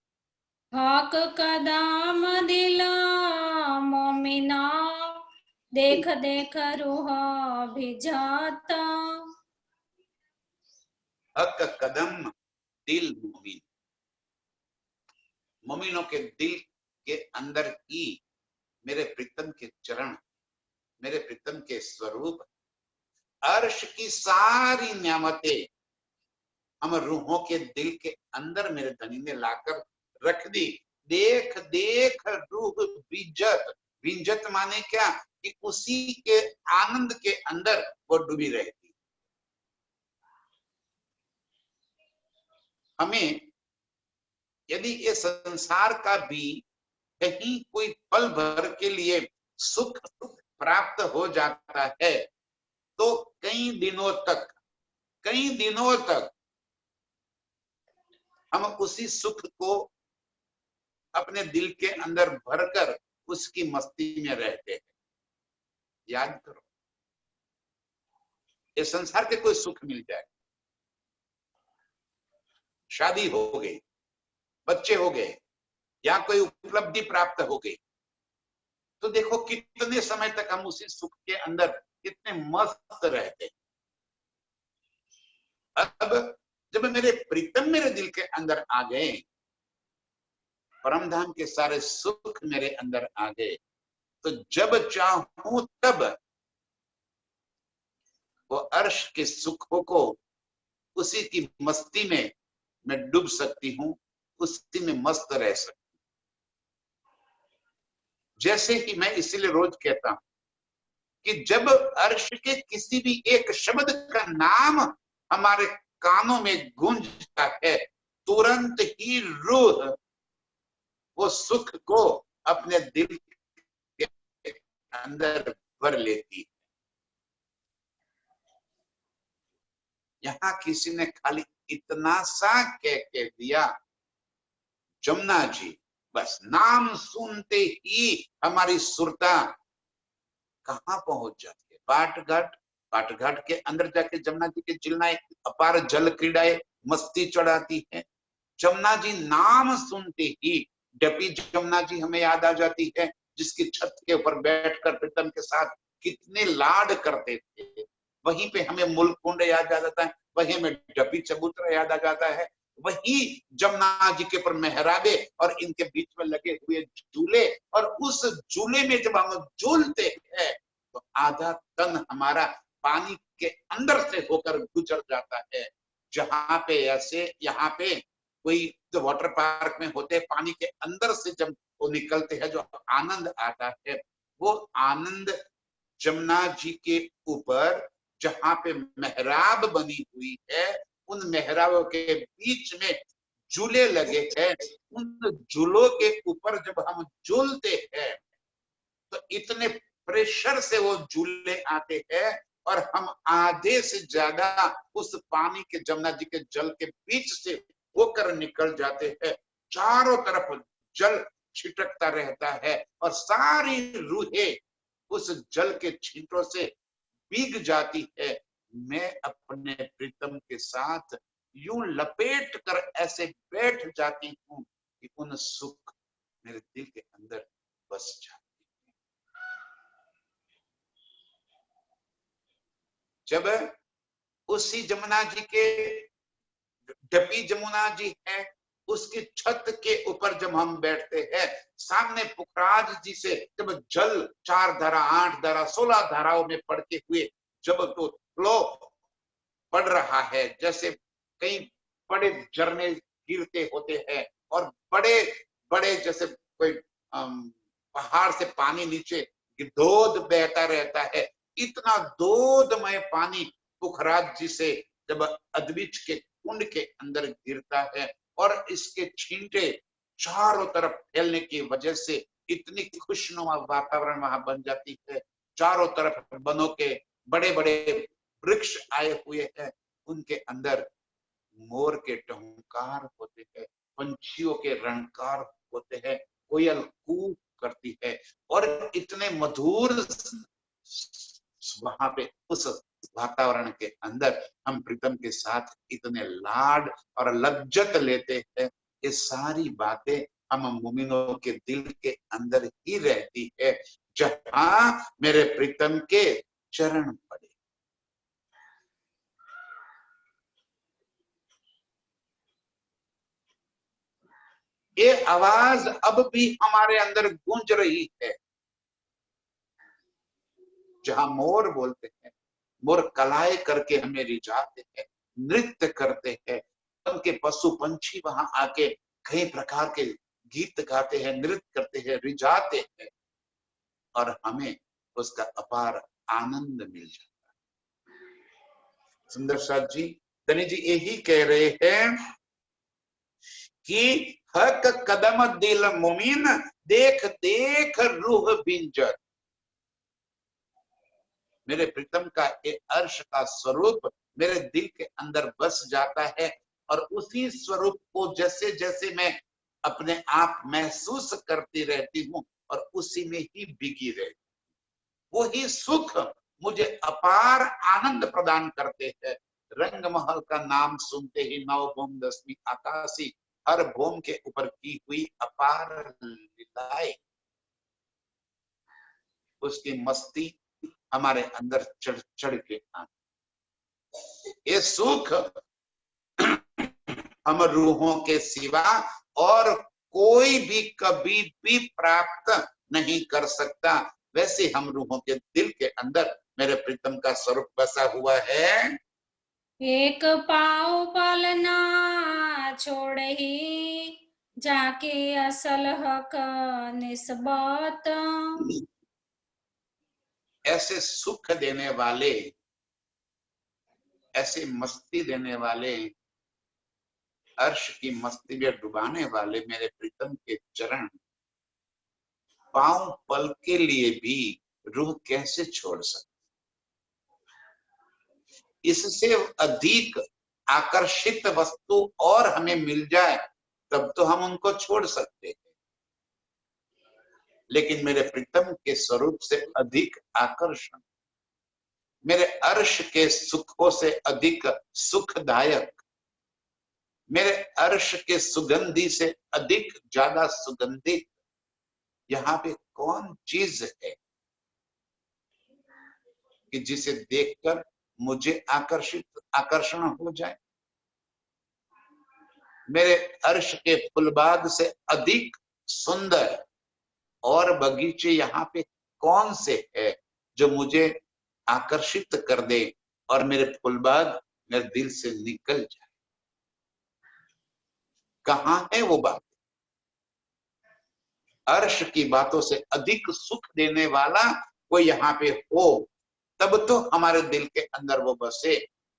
हक कदम दिला मोमिना, देख देख रूह भिजाता। हक कदम दिल मोमिन, मोमिनों के दिल के अंदर ही मेरे प्रीतम के चरण, मेरे प्रीतम के स्वरूप, अर्श की सारी न्यामतें हम रूहों के दिल के अंदर मेरे धनी ने लाकर रख दी। देख देख रूह विजत, विंजत माने क्या कि उसी के आनंद के अंदर वो डूबी रहती। हमें यदि ये संसार का भी कहीं कोई पल भर के लिए सुख प्राप्त हो जाता है, तो कई दिनों तक हम उसी सुख को अपने दिल के अंदर भरकर उसकी मस्ती में रहते हैं। याद करो, ये संसार के कोई सुख मिल जाए, शादी हो गई, बच्चे हो गए या कोई उपलब्धि प्राप्त हो गई, तो देखो कितने समय तक हम उसी सुख के अंदर कितने मस्त रहते हैं। अब जब मेरे प्रीतम मेरे दिल के अंदर आ गए परम धाम के सारे सुख मेरे अंदर आ गए, तो जब चाहूं तब वो अर्श के सुखों को, उसी की मस्ती में मैं डूब सकती हूँ, उसी में मस्त रह सकती हूँ। जैसे कि मैं इसीलिए रोज कहता हूं कि जब अर्श के किसी भी एक शब्द का नाम हमारे कानों में गूंजता है, तुरंत ही रूह वो सुख को अपने दिल के अंदर भर लेती है। यहाँ किसी ने खाली इतना सा कह के दिया, जमुना जी, बस नाम सुनते ही हमारी सुरता कहाँ पहुंच जाती है? पाटघाट, पाटघाट के अंदर जाके जमुना जी के जिलनाए अपार जल क्रीड़ाए मस्ती चढ़ाती है। जमुना जी नाम सुनते ही डपी जमुना जी हमें याद आ जाती है, जिसकी छत के ऊपर बैठकर प्रीतम के साथ कितने लाड करते थे। वहीं पे हमें मुलकुंड याद आ जाता है, वहीं हमें डपी चबूतरा याद आ जाता है, वही जमुना जी के ऊपर मेहराबे और इनके बीच में लगे हुए झूले, और उस झूले में जब हम झूलते हैं तो आधा तन हमारा पानी के अंदर से होकर गुजर जाता है। जहां पे ऐसे यहाँ पे कोई जो वाटर पार्क में होते हैं, पानी के अंदर से जब वो निकलते हैं जो आनंद आता है, वो आनंद जमुना जी के ऊपर जहां पे मेहराब बनी हुई है, उन मेहराबों के बीच में झूले लगे हैं, उन झूलों के ऊपर जब हम झूलते हैं तो इतने प्रेशर से वो झूले आते हैं और हम आधे से ज्यादा उस पानी के जमुना जी के जल के बीच से होकर निकल जाते हैं। चारों तरफ जल छिटकता रहता है और सारी रूहें उस जल के छींटों से भीग जाती है। मैं अपने प्रीतम के साथ यूं लपेट कर ऐसे बैठ जाती हूँ कि उन सुख मेरे दिल के अंदर बस जाती। जब उसी जमुना जी के डपी जमुना जी है, उसकी छत के ऊपर जब हम बैठते हैं, सामने पुखराज जी से जब जल 4 धारा 8 धारा 16 धाराओं में पड़ते हुए जब तो फ्लो पड़ रहा है, जैसे कई बड़े झरने गिरते होते हैं और बड़े बड़े जैसे कोई पहाड़ से पानी नीचे धोध बहता रहता है, इतना धोधमय पानी पुखराज जी से जब अद्विज के कुंड के अंदर गिरता है और इसके छींटे चारों तरफ फैलने की वजह से इतनी खुशनुमा वातावरण वहां बन जाती है। चारों तरफ वनों के बड़े बड़े वृक्ष आए हुए हैं, उनके अंदर मोर के टहुंकार होते हैं, पंछियों के रणकार होते हैं, कोयल कूक करती है और इतने मधुर वहां पे उस वातावरण के अंदर हम प्रीतम के साथ इतने लाड और लज्जत लेते हैं। ये सारी बातें हम मुमिनों के दिल के अंदर ही रहती है, जहां मेरे प्रीतम के चरण पड़े। ये आवाज अब भी हमारे अंदर गूंज रही है। जहां मोर बोलते हैं, मोर कलाए करके हमें रिझाते हैं, नृत्य करते हैं, उनके पशु पंछी वहां आके कई प्रकार के गीत गाते हैं, नृत्य करते हैं, रिझाते हैं और हमें उसका अपार आनंद मिल जाता है। सुंदर साथ जी, धनी जी यही कह रहे हैं कि हक कदम दिल मुमीन, देख देख रूह बिंजर। मेरे प्रीतम का ये अर्श का स्वरूप मेरे दिल के अंदर बस जाता है और उसी स्वरूप को जैसे जैसे मैं अपने आप महसूस करती रहती हूँ और उसी में ही बिकी रहती, वही सुख मुझे अपार आनंद प्रदान करते हैं। रंग महल का नाम सुनते ही नौ भूम दसवीं आकाशी, हर भूम के ऊपर की हुई अपार लीलाएं, उसकी मस्ती हमारे अंदर चढ़ चढ़ के आती। ये सुख हम रूहों के सिवा और कोई भी कभी भी प्राप्त नहीं कर सकता। वैसे हम रूहों के दिल के अंदर मेरे प्रीतम का स्वरूप बसा हुआ है। एक पाँव पलना छोड़ही जाके असल हक निस्बत। ऐसे सुख देने वाले, ऐसे मस्ती देने वाले, अर्श की मस्ती में डुबाने वाले मेरे प्रीतम के चरण पांव पल के लिए भी रूह कैसे छोड़ सकती? इससे अधिक आकर्षित वस्तु और हमें मिल जाए तब तो हम उनको छोड़ सकते हैं, लेकिन मेरे प्रीतम के स्वरूप से अधिक आकर्षण, मेरे अर्श के सुखों से अधिक सुखदायक, मेरे अर्श के सुगंधी से अधिक ज्यादा सुगंधित यहाँ पे कौन चीज है कि जिसे देखकर मुझे आकर्षण हो जाए? मेरे अर्श के फुलबाग से अधिक सुंदर और बगीचे यहाँ पे कौन से है जो मुझे आकर्षित कर दे और मेरे फुलबाग मेरे दिल से निकल जाए? कहाँ है वो बात? अर्श की बातों से अधिक सुख देने वाला कोई यहाँ पे हो तब तो हमारे दिल के अंदर वो बसे।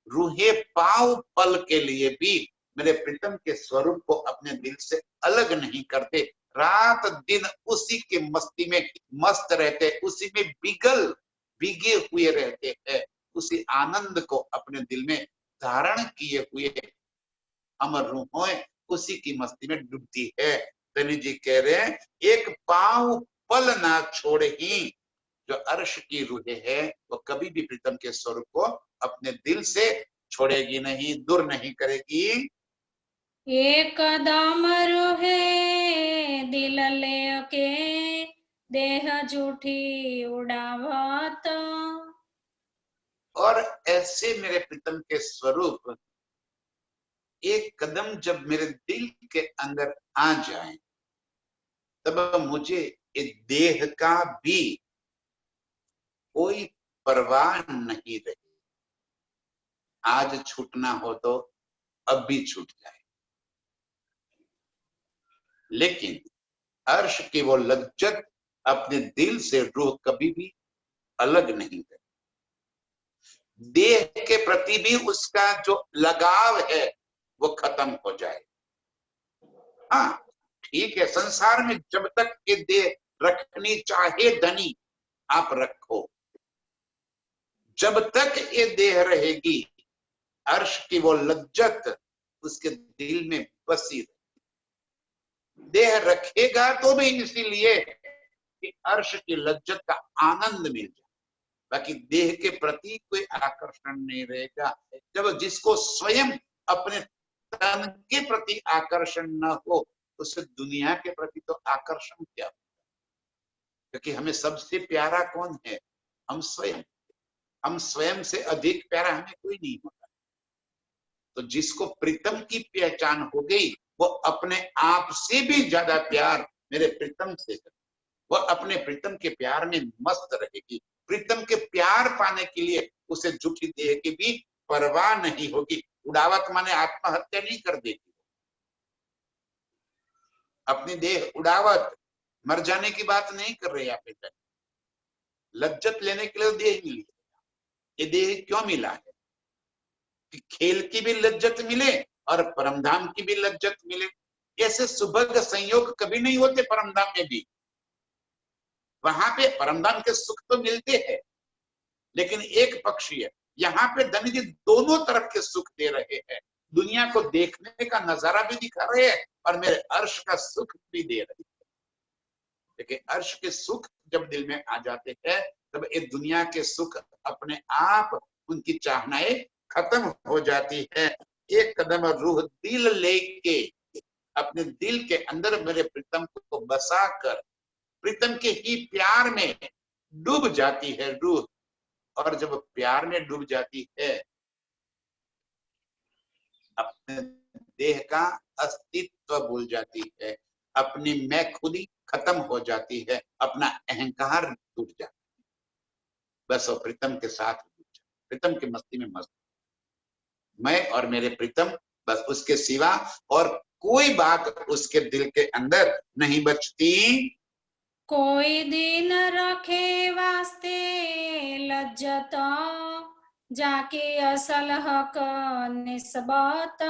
रूहे पांव पल के लिए भी मेरे प्रीतम के स्वरूप को अपने दिल से अलग नहीं करते, रात दिन उसी के मस्ती में मस्त रहते, उसी में भीगे हुए रहते हैं, उसी आनंद को अपने दिल में धारण किए हुए अमर रूहों उसी की मस्ती में डूबती है। धनी जी कह रहे हैं एक पांव पल ना छोड़े ही, जो अर्श की रूहें है वो कभी भी प्रीतम के स्वरूप को अपने दिल से छोड़ेगी नहीं, दूर नहीं करेगी। एक कदम रूहे दिल ले के देह जूठी उड़ावत। और ऐसे मेरे प्रीतम के स्वरूप एक कदम जब मेरे दिल के अंदर आ जाए तब मुझे इस देह का भी कोई परवाह नहीं रही। आज छूटना हो तो अब भी छूट जाए, लेकिन अर्श की वो लज्जत अपने दिल से रूह कभी भी अलग नहीं है। देह के प्रति भी उसका जो लगाव है वो खत्म हो जाए। हाँ ठीक है, संसार में जब तक ये देह रखनी चाहे धनी आप रखो, जब तक ये देह रहेगी अर्श की वो लज्जत उसके दिल में बसी रहे। देह रखेगा तो भी इसीलिए कि अर्श की लज्जत का आनंद मिल जाए, बाकी देह के प्रति कोई आकर्षण नहीं रहेगा। जब जिसको स्वयं अपने तन के प्रति आकर्षण न हो उससे दुनिया के प्रति तो आकर्षण क्या होगा? क्योंकि हमें सबसे प्यारा कौन है? हम स्वयं। हम स्वयं से अधिक प्यारा हमें कोई नहीं होता। तो जिसको प्रीतम की पहचान हो गई वो अपने आप से भी ज्यादा प्यार मेरे प्रीतम से है। वो अपने प्रीतम के प्यार में मस्त रहेगी। प्रीतम के प्यार पाने के लिए उसे झूठी देह की भी परवाह नहीं होगी। उड़ावत माने आत्महत्या नहीं कर देगी, अपनी देह उड़ावत मर जाने की बात नहीं कर रहे यहाँ पे। लज्जत लेने के लिए देह मिली। ये देह क्यों मिला है कि खेल की भी लज्जत मिले और परमधाम की भी लज्जत मिले। ऐसे सुभग संयोग कभी नहीं होते परमधाम में भी। वहां पे परमधाम के सुख तो मिलते हैं, लेकिन एक पक्षी है। यहाँ पे धनी जी दोनों तरफ के सुख दे रहे हैं, दुनिया को देखने का नजारा भी दिखा रहे हैं और मेरे अर्श का सुख भी दे रहे हैं। लेकिन अर्श के सुख जब दिल में आ जाते हैं तब ये दुनिया के सुख अपने आप उनकी चाहनाएं खत्म हो जाती है। एक कदम रूह दिल लेके अपने दिल के अंदर मेरे प्रीतम को बसा कर प्रीतम के ही प्यार में डूब जाती है रूह। और जब प्यार में डूब जाती है अपने देह का अस्तित्व भूल जाती है, अपनी मैं खुदी खत्म हो जाती है, अपना अहंकार टूट जाता है, बस वो प्रीतम के साथ प्रीतम की मस्ती में मस्त, मैं और मेरे प्रीतम, बस उसके सिवा और कोई बात उसके दिल के अंदर नहीं बचती। कोई दिन रखे वास्ते लज्जत, जाके असल हक निस्बत।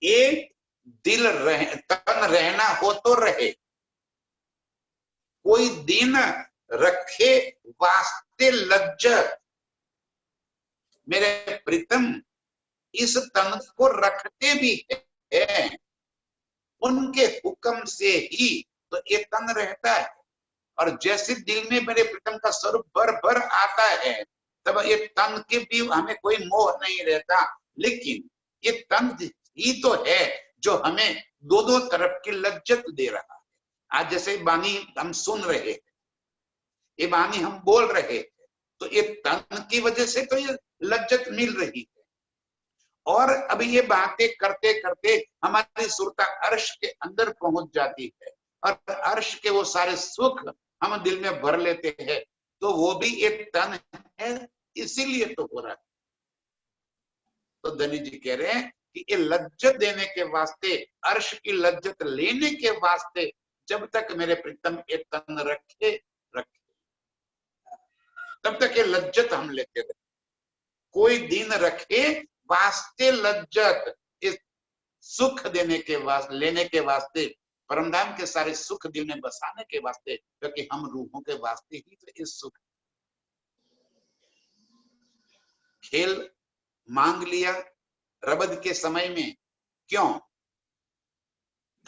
एक दिल तन रहना हो तो रहे, कोई दिन रखे वास्ते लज्जत, मेरे प्रीतम इस तन को रखते भी है, उनके हुक्म से ही तो ये तन रहता है। और जैसे दिल में मेरे प्रीतम का स्वरूप भर भर आता है, तब ये तन के भी हमें कोई मोह नहीं रहता। लेकिन ये तन ही तो है जो हमें दो तरफ की लज्जत दे रहा है। आज जैसे वाणी हम सुन रहे हैं, ये वाणी हम बोल रहे हैं, तो ये तन की वजह से तो ये लज्जत मिल रही है। और अभी ये बातें करते करते हमारी सुरता अर्श के अंदर पहुंच जाती है, और अर्श के वो सारे सुख हम दिल में भर लेते हैं, तो वो भी एक तन है, इसीलिए तो हो रहा है। तो धनी जी कह रहे हैं कि ये लज्जत देने के वास्ते, अर्श की लज्जत लेने के वास्ते, जब तक मेरे प्रीतम एक तन रखे तब तक ये लज्जत हम लेते रहे। कोई दिन रखे वास्ते लज्जत, इस सुख देने के वास्ते, लेने के वास्ते, परमधाम के सारे सुख दिल में बसाने के वास्ते, क्योंकि हम रूहों के वास्ते ही तो इस सुख। खेल मांग लिया रबद के समय में, क्यों?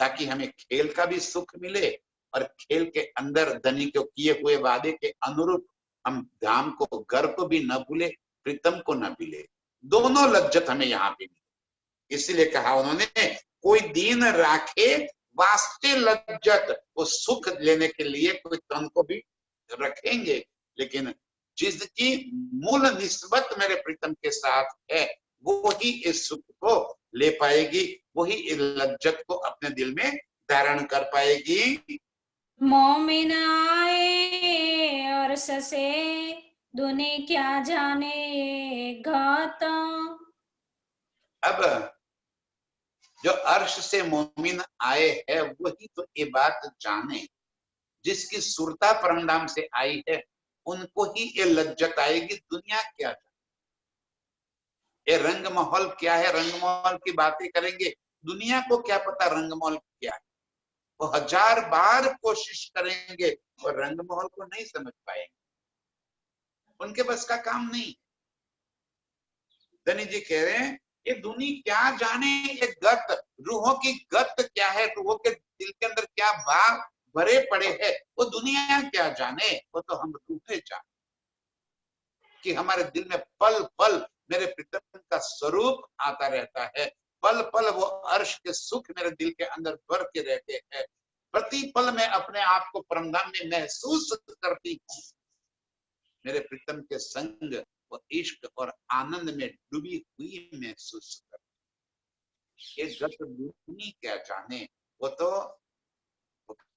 ताकि हमें खेल का भी सुख मिले, और खेल के अंदर धनी को किए हुए वादे के अनुरूप हम धाम को, गर्भ भी न भूले, प्रीतम को न भूले, दोनों लज्जत हमें यहाँ पे मिले। इसलिए कहा उन्होंने, कोई दीन राखे वास्ते लज्जत, वो सुख लेने के लिए कोई तन को भी रखेंगे, लेकिन जिसकी मूल निस्बत मेरे प्रीतम के साथ है, वो ही इस सुख को ले पाएगी, वही इस लज्जत को अपने दिल में धारण कर पाएगी। मोमिन आए अर्श से, दुनी क्या जाने घात। अब जो अर्श से मोमिन आए है, वही तो ये बात जाने, जिसकी सुरता परमधाम से आई है, उनको ही ये लज्जत आएगी। दुनिया क्या जाने, ये रंग माहौल क्या है, रंग माहौल की बातें करेंगे, दुनिया को क्या पता रंग माहौल क्या है। वो 1000 बार कोशिश करेंगे और रंग माहौल को नहीं समझ पाएंगे, उनके बस का काम नहीं। धनी जी कह रहे हैं, ये दुनिया क्या जाने, ये गत, रूहों की गत क्या है, रूहों के दिल के अंदर क्या भाव भरे पड़े हैं, वो दुनिया क्या जाने, वो तो हम रूहें जाने। कि हमारे दिल में पल पल मेरे प्रीतम का स्वरूप आता रहता है, पल पल वो अर्श के सुख मेरे दिल के अंदर भर के रहते हैं, प्रति पल मैं अपने आप को परमधाम में महसूस करती हूँ, मेरे प्रीतम के संग वो इश्क और आनंद में डूबी हुई महसूस करती। ये गत दुनिया क्या जाने, वो तो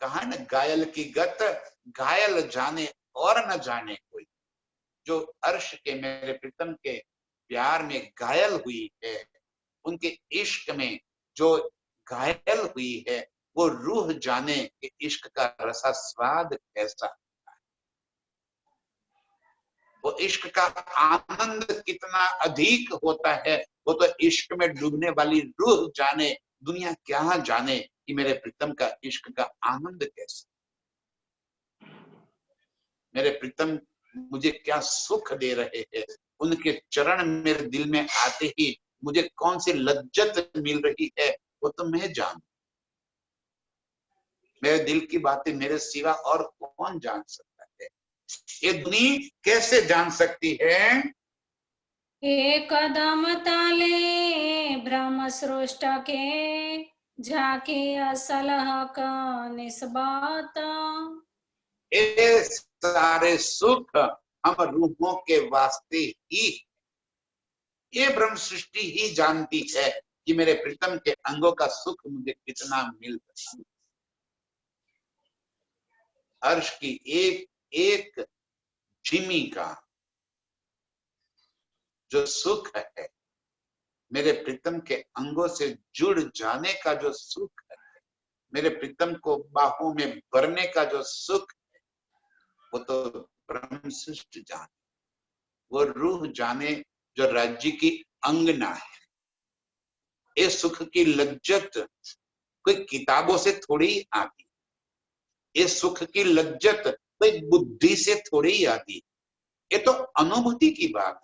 कहा ना, घायल की गत घायल जाने और न जाने कोई। जो अर्श के मेरे प्रीतम के प्यार में घायल हुई है, उनके इश्क में जो घायल हुई है, वो रूह जाने कि इश्क का रसा स्वाद कैसा है, वो इश्क का आनंद कितना अधिक होता है, वो तो इश्क में डूबने वाली रूह जाने, दुनिया क्या जाने कि मेरे प्रीतम का इश्क का आनंद कैसा, मेरे प्रीतम मुझे क्या सुख दे रहे हैं, उनके चरण मेरे दिल में आते ही मुझे कौन सी लज्जत मिल रही है, वो तो मैं जानू। मेरे दिल की बातें मेरे सिवा और कौन जान सकता है, ये दुनिया कैसे जान सकती है। एक कदम ताले ब्रह्म सृष्ट के, झाके असल हक निस्बत। ये सारे सुख हम रूहों के वास्ते ही, ये ब्रह्म सृष्टि ही जानती है कि मेरे प्रीतम के अंगों का सुख मुझे कितना मिल रहा है। अर्श की एक एक झिमी का जो सुख है, मेरे प्रीतम के अंगों से जुड़ जाने का जो सुख है, मेरे प्रीतम को बाहों में भरने का जो सुख है, वो तो ब्रह्म सृष्ट जाने, वो रूह जाने जो राज्य की अंगना है। ये सुख की लज्जत कोई किताबों से थोड़ी आती, ये सुख की लज्जत कोई बुद्धि से थोड़ी आती, ये तो अनुभूति की बात है,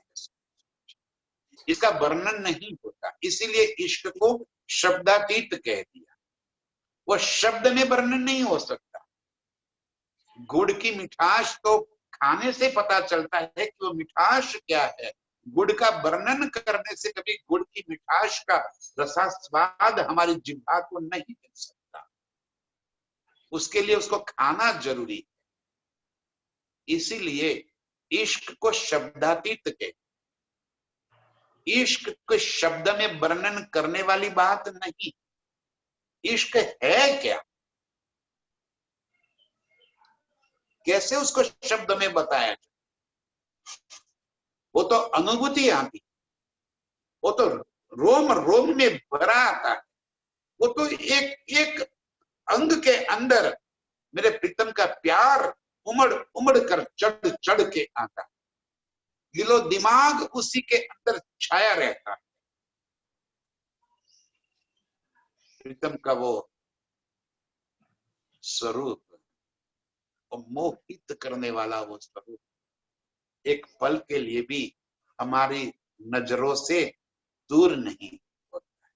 इसका वर्णन नहीं होता। इसीलिए इश्क को शब्दातीत कह दिया, वो शब्द में वर्णन नहीं हो सकता। गुड़ की मिठास तो खाने से पता चलता है कि वो मिठास क्या है, गुड़ का वर्णन करने से कभी गुड़ की मिठास का रसास्वाद हमारी जिह्वा को नहीं मिल सकता, उसके लिए उसको खाना जरूरी है। इसीलिए इश्क को शब्दातीत के, इश्क को शब्द में वर्णन करने वाली बात नहीं। इश्क है क्या, कैसे उसको शब्द में बताया जाए, वो तो अनुभूति आती, वो तो रोम रोम में भरा आता है, वो तो एक एक अंग के अंदर मेरे प्रीतम का प्यार उमड़ उमड़ कर चढ़ चढ़ के आता है, दिलो दिमाग उसी के अंदर छाया रहता है। प्रीतम का वो स्वरूप, वो मोहित करने वाला वो स्वरूप एक पल के लिए भी हमारी नजरों से दूर नहीं होता है।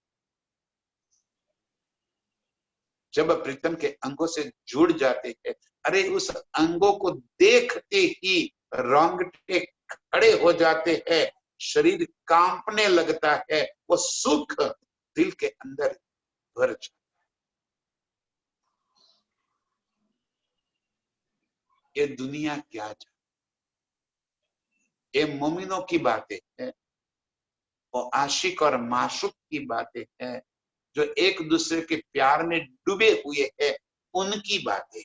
जब प्रीतम के अंगों से जुड़ जाते हैं, अरे उस अंगों को देखते ही रोंगटे खड़े हो जाते हैं, शरीर कांपने लगता है, वो सुख दिल के अंदर भर जाता है। ये दुनिया क्या जाने, ये मोमिनों की बातें हैं, वो आशिक और माशूक की बातें हैं, जो एक दूसरे के प्यार में डूबे हुए हैं, उनकी बातें।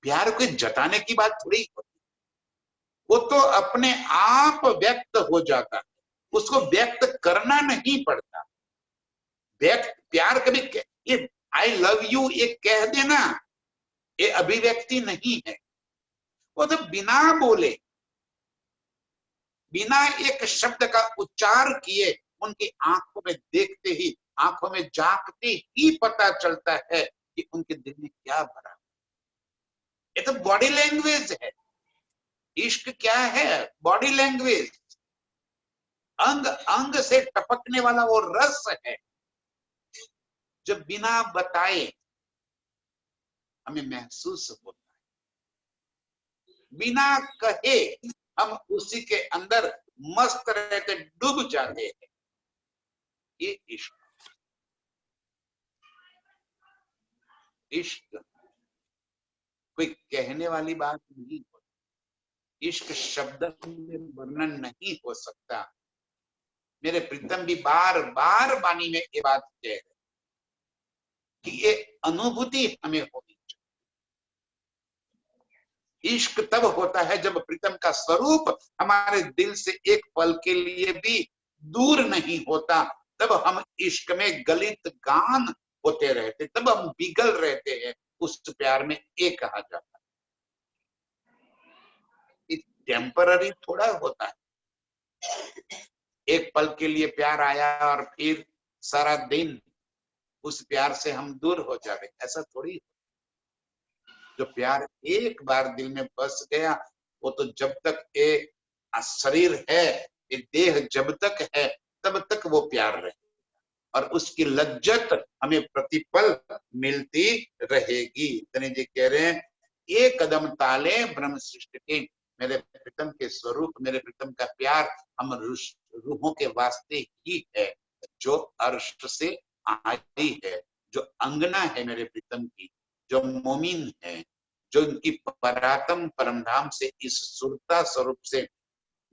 प्यार को जताने की बात थोड़ी होती, वो तो अपने आप व्यक्त हो जाता है, उसको व्यक्त करना नहीं पड़ता। व्यक्त प्यार कभी ये आई लव यू ये कह देना, ये अभिव्यक्ति नहीं है, वो तो बिना बोले, बिना एक शब्द का उच्चार किए, उनकी आंखों में देखते ही, आंखों में झांकते ही पता चलता है कि उनके दिल में क्या भरा। ये तो बॉडी लैंग्वेज है। इश्क क्या है, बॉडी लैंग्वेज, अंग अंग से टपकने वाला वो रस है, जो बिना बताए हमें महसूस होता है, बिना कहे हम उसी के अंदर मस्त रहते, डूब जाते हैं। ये इश्क, इश्क कोई कहने वाली बात नहीं होती, इश्क शब्द में वर्णन नहीं हो सकता। मेरे प्रीतम भी बार बार वाणी में ये बात कह रहे कि ये अनुभूति हमें होनी चाहिए। इश्क तब होता है जब प्रीतम का स्वरूप हमारे दिल से एक पल के लिए भी दूर नहीं होता, तब हम इश्क में गलित गान होते रहते, तब हम बिगल रहते हैं उस प्यार में। एक कहा जाता है टेम्पररी थोड़ा होता है, एक पल के लिए प्यार आया और फिर सारा दिन उस प्यार से हम दूर हो जाते, ऐसा थोड़ी। जो प्यार एक बार दिल में बस गया, वो तो जब तक ये शरीर है, ये देह जब तक है, तब तक वो प्यार रहे, और उसकी लज्जत हमें प्रतिपल मिलती रहेगी। तने जी कह रहे हैं, एक कदम ताले ब्रह्म सृष्टि के, मेरे प्रीतम के स्वरूप, मेरे प्रीतम का प्यार हम रूहों के वास्ते ही है, जो अर्श से आई है, जो अंगना है मेरे प्रीतम की, जो मोमिन है, जो उनकी परातम परमधाम से इस सुरता स्वरूप से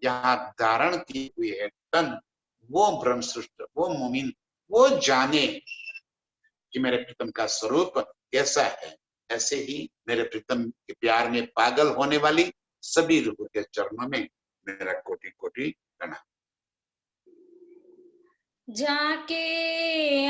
यहाँ धारण की हुई है तन, वो ब्रह्म सृष्ट, वो मोमिन, वो जाने कि मेरे प्रीतम का स्वरूप कैसा है। ऐसे ही मेरे प्रीतम के प्यार में पागल होने वाली सभी रूह के चरणों में मेरा कोटि कोटि प्रणाम। जाके